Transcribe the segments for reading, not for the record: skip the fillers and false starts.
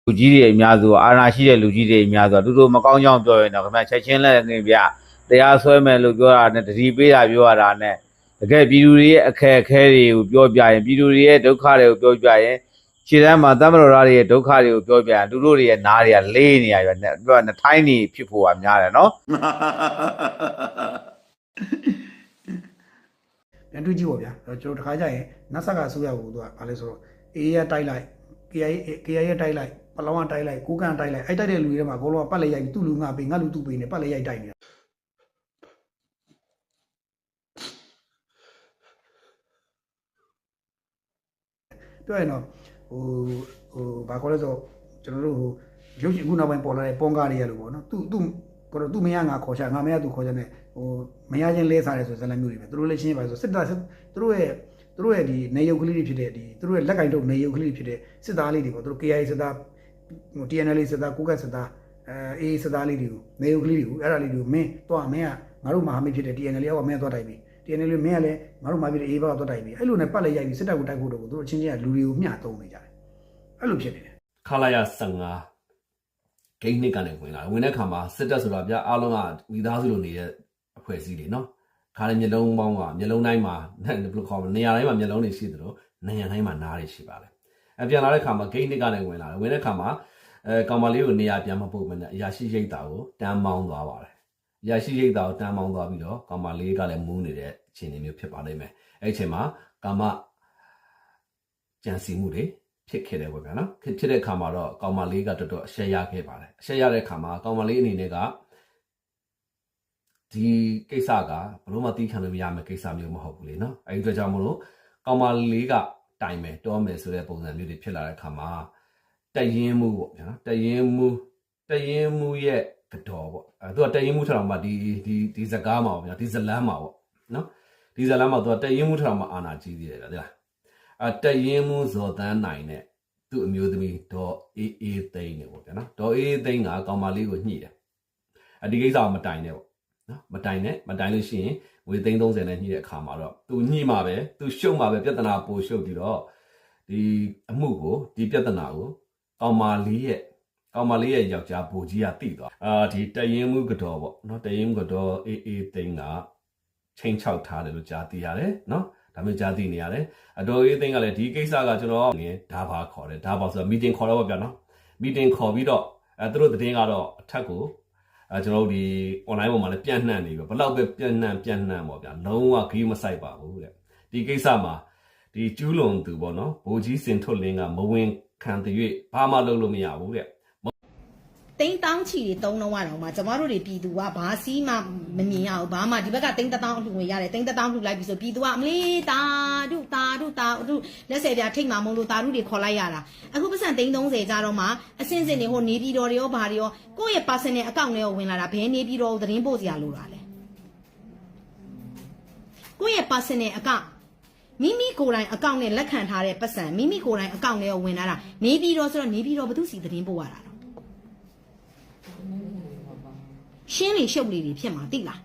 လူကြီးတွေအများစုအာဏာရှိတဲ့လူကြီးတွေအများစုသူတို့မကောင်းကြောင်းပြောရင်တော့ခင်ဗျချက်ချင်းလက်နေပြတရားဆွဲမယ်လို့ပြောတာနဲ့တတိပေးတာပြောရတာနဲ့တကယ်ပြည်သူတွေရဲ့အခက်အခဲတွေကိုပြောပြရင်ပြည်သူတွေရဲ့ဒုက္ခတွေကိုပြောပြရင်ခြေတန်းမှာတမတော်သားတွေရဲ့ဒုက္ခတွေကိုပြောပြရင်သူတို့တွေရဲ့နားတွေကလေးနေရပြပြောနှထိုင်းနေဖြစ်ဖို့ကများတယ်နော်ပြန်တွေ့ကြည့်ပါဗျာကျွန်တော်တခါကျရင်နတ်ဆက်ကဆိုးရဘူးသူကဘာလဲဆိုတော့အေးရတိုက်လိုက် KIA ရတိုက်လိုက်ပလောင်ကတိုက်လိုက်ကိုကန်တိုက်လိုက်အဲ့တိုက်တဲ့လူတွေထဲမှာဘောလုံးကပတ်လက်ရိုက်သူ့လူငါပေးငါလူသူ့ပေးနေပတ်လက်ရိုက်တိုက်နေတာပြောရင်တော့ဘာခေါ်လဲဆိုကျွန်တော်တို့ရုပ်ရှင်အခုနောက်ပိုင်းပေါ်လာတဲ့ပွန်ကားတွေရလို့ပေါ့နော်သူမရငါခေါ်ချငါမရသူခေါ်ချနဲ့မရချင်းလဲစားတယ်ဆိုဇာတ်လမ်းမျိုးတွေပဲသူတို့လည်းရှင်းပါဆိုစစ်သားသူတို့ရဲ့ဒီနေရုပ်ကလေးတွေဖြစ်တဲ့ဒီသူတို့ရဲ့လက်ကင်ထုတ်နေရုပ်ကလေးတွေဖြစ်တဲ့စစ်သားလေးတွေပေါ့သူတို့ KIA စစ်သားTNL စစ်သားကိုကတ်စစ်သားအေးစစ်သားလေးတွေကိုနေရုပ်ကလေးတွေကိုအဲ့ဒါလေးတွေကိုမင်းတော့မင်းကငါတို့မဟာမိတ်ဖြစ်တဲ့ TNL ကမင်းတော့တိုက်ပြီ TNL မင်းကလည်းငါတို့မဟာမိတ်အေးဘကတော့တိုက်ပြီအဲ့လိုနဲ့ပတ်လက်ရိုက်ပြီးစစ်တပ်ကိုတိုက်ဖို့တော့သူတို့အချင်းချင်းကလူတွေကိုမျှသုံးနေကြတယ်အဲ့လိုဖြစ်နေတယ်ခလာရ15ဂိမ်းနှစ်ကနေဝင်တဲ့ခါမှာစစ်တပ်ဆိုတာဗျအားလုံးကမိသားစုလိုနေတဲ့အဖွဲ့အစည်းတွေနော်ခါလည်းမျက်လုံးပေါင်းကမျက်လုံးတိုင်းမှာဘယ်လိုခေါ်မလဲနေရာတိုင်းမှာမျက်လုံးတွေရှိသလိုနေရာတိုင်းမှာနားတွေရှိပါတယ်ပြန်လာတဲ့ခါမှာဂိမ်းနှစ်ကနေဝင်တဲ့ခါမှာကောင်မလေးကိုနေရာပြန်မပို့မနဲ့အရာရှိရိတ်တာကိုတန်းမောင်းသွားပါတယ်အရာရှိရိတ်တာကိုတန်းမောင်းသွားပြီးတော့ကောင်မလေးကလည်းမူးနေတဲ့အခြေအနေမျိုးဖြစ်ပါလိမ့်မယ်အဲ့အချိန်မှာကောင်မကြံစီမှုတွေဖြစ်ခဲ့တယ်ပေါ့ဗျာနော်ဖြစ်တဲ့ခါမှာတော့ကောင်မလေးကတော်တော်အရှက်ရခဲ့ပါတယ်အရှက်ရတဲ့ခါမှာကောင်မလေးအနေနဲ့ကဒီကိစ္စကဘလို့မှတီးခံလို့မရမယ့်ကိစ္စမျိုးမဟုတ်ဘူးလေနော်အဲဒီအတွက်ကြောင့်မလို့ကောင်မလေးကတိုင်မယ်တောမယ်ဆိုတဲ့ပုံစံမျိုးတွေဖြစ်လာတဲ့ခါမှာတရင်မှုပေါ့ဗျာနော်တရင်မှုရဲ့ကတော့ပေါ့သူကတရင်မှုထထောင်မှာဒီစကားမှာပေါ့ဗျာဒီဇလန်းမှာပေါ့နော်ဒီဇလန်းမှာသူကတရင်မှုထထောင်မှာအာနာကြီးသေးတယ်ဗျာတရင်မှုဇော်တန်းနိုင်နဲ့သူ့အမျိုးသမီးဒေါ်အေးသိန်းနေပေါ့ဗျာနော်ဒေါ်အေးသိန်းကကောင်မလေးကိုညှိတယ်ဒီကိစ္စကိုမတိုင်နဲ့ပေါ့နော်မတိုင်လို့ရှိရင်ငွေ330နဲ့ညှိတဲ့အခါမှာတော့သူညှိမှာပဲသူရှုံမှာပဲပြဿနာပိုရှုပ်ပြီးတော့ဒီအမှုကိုဒီပြဿနာကိုကောင်မလေးရဲ့ယောက်ျားဘိုးကြီးကတိသွားဒီတရင်မှုကတော့ပေါ့နော်တရင်မှုကတော့အေးသိန်းကချိန်ချောက်ထားတယ်လို့ကြားသိရတယ်နော်ဒါမျိုးကြားသိနေရတယ်အတော်အေးသိန်းကလည်းဒီကိစ္စကကျွန်တော်ငယ်ဓာပါခေါ်တယ်ဓာပါဆိုတော့ meeting ခေါ်တော့ပေါ့ဗျာနော် meeting ခေါ်ပြီးတော့သူတို့သတင်းကတော့အထက်ကိုကျွန်တော်တို့ဒီ online ပေါ်မှာလည်းပြန့်နှံ့နေပြီဘယ်လောက်ပဲပြန့်နှံ့ပေါ့ဗျာလုံးဝခရီးမဆိုင်ပါဘူးတဲ့ဒီကိစ္စမှာဒီကျူးလွန်သူပေါ့နော်ဘိုးကြီးစင်ထွတ်လင်းကမဝင်ခံတရွေ့ဘာမှလုပ်လို့မရဘူးတဲ့တိန်းတောင်းချီတွေတုံးတော့မှကျမတို့တွေပြည်သူကဘာစီးမှမမြင်ရဘူးဘာမှဒီဘက်ကတိန်း1000အလှူငွေရတယ်တိန်း1000လှူလိုက်ပြီဆိုပြည်သူကအမလေးတာဒုလက်ဆယ်ပြထိတ်မှမုံလို့တာဒုတွေခေါ်လိုက်ရတာအခုပတ်စံ330ကြတော့မှအစင်းစင်တွေဟိုနေပြည်တော်တွေရောဘာတွေရောကိုယ့်ရဲ့ personal account ထဲကိုဝင်လာတာဘယ်နေပြည်တော်သတင်းပို့စရာလိုတာလဲကိုယ့်ရဲ့ personal account မိမိကိုယ်တိုင်အကောင့်နဲ့လက်ခံထားတဲ့ပတ်စံမိမိကိုယ်တိုင်အကောင့်ထဲကိုဝင်လာတာနေပြည်တော်ဆိုတော့နေပြည်တော်ဘယ်သူစီသတင်းပို့ရတာရှင်းလေရှုပ်လေတွေဖြစ်မှာတိလား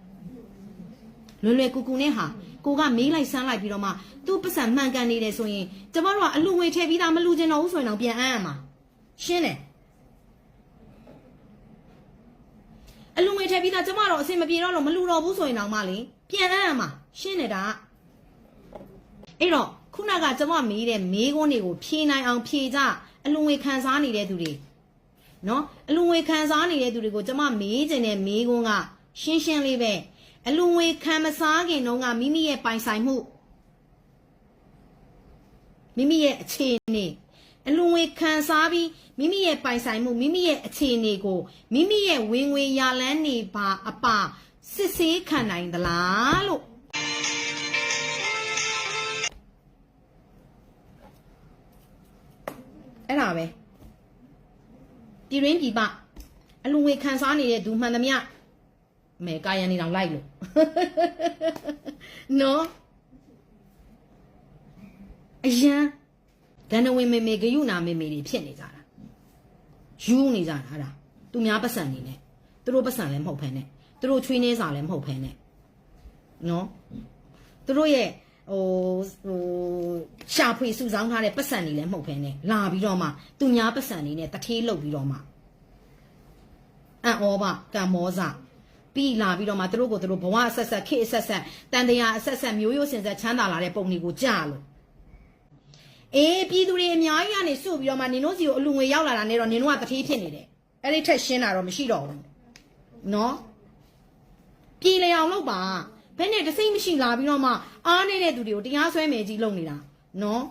လွယ်ကူကူနဲ့ဟာကိုကမေးလိုက်စမ်းလိုက်ပြီးတော့မှသူ့ပတ်စံမှန်ကန်နေတယ်ဆိုရင်ကျမတို့ကအလှငွေထည့်ပြီးသားမလှချင်တော့ဘူးဆိုရင်တော့ပြန်အမ်းရမှာရှင်းတယ်အလှငွေထည့်ပြီးသားကျမတို့အဆင်မပြေတော့လို့မလှတော့ဘူးဆိုရင်တော့မှလေပြန်အမ်းရမှာရှင်းတယ်ဒါအဲ့တော့ခုနကကျမမေးတဲ့မေးခွန်းတွေကိုဖြေနိုင်အောင်ဖြေကြအလှငွေခံစားနေတဲ့သူတွေနော်အလူငွေခံစားနေတဲ့သူတွေကိုကျမမေးခြင်းနဲ့မေးခွန်းကရှင်းလေးပဲအလူငွေခံမစားခင်တုန်းကမိမိရဲ့ပိုင်ဆိုင်မှုမိမိရဲ့အခြေအနေအလူငွေခံစားပြီးမိမိရဲ့ပိုင်ဆိုင်မှုမိမိရဲ့အခြေအနေကိုမိမိရဲ့ဝင်ငွေရလန်းနေပါအပါစစ်ဆေးခံနိုင်သလားလို့အဲ့ဒါပဲပြည်ရင်းပြည်ပအလူငွေခံစားနေတဲ့သူမှန်သမျှမဲကာယံနေတောင်လိုက်လို့နော်အရန်ဒဏ္ဍဝင်မေဂယုနာမေတွေဖြစ်နေကြတာယူနေကြတာအဲ့ဒါသူများပတ်စံနေနဲ့သူတို့ပတ်စံလည်းမဟုတ်ဖ ೇನೆ သူတို့ချွေးနေစာလည်းမဟုတ်ဖ ೇನೆ နော်သူတို့ရဲ့ ရှာဖွေစုဆောင်းထားတဲ့ပတ်စံတွေလည်းမဟုတ်ဖ ೇನೆ လာပြီးတော့မှသူများပတ်စံတွေနဲ့တထေးလုတ်ပြီးတော့မှအံ့ဩပါကံမောစပြီးလာပြီးတော့မှသူတို့ကိုသူတို့ဘဝအဆက်ဆက်ခေအဆက်ဆက်တန်တရားအဆက်ဆက်မျိုးရိုးစင်ဆက်ချမ်းသာလာတဲ့ပုံတွေကိုကြားလို့အေးပြည်သူတွေအများကြီးကနေစုပြီးတော့မှနင်တို့စီကိုအလူငွေရောက်လာတာနဲ့တော့နင်တို့ကတထေးဖြစ်နေတယ်အဲ့ဒီထက်ရှင်းတာတော့မရှိတော့ဘူးနော်ပြည်လျောင်လို့ပါဘယ်နဲ့တစိမ့်မရှိလာပြီးတော့မှအားနေတဲ့သူတွေကိုတရားစွဲမယ်ကြီးလုပ်နေတာနော်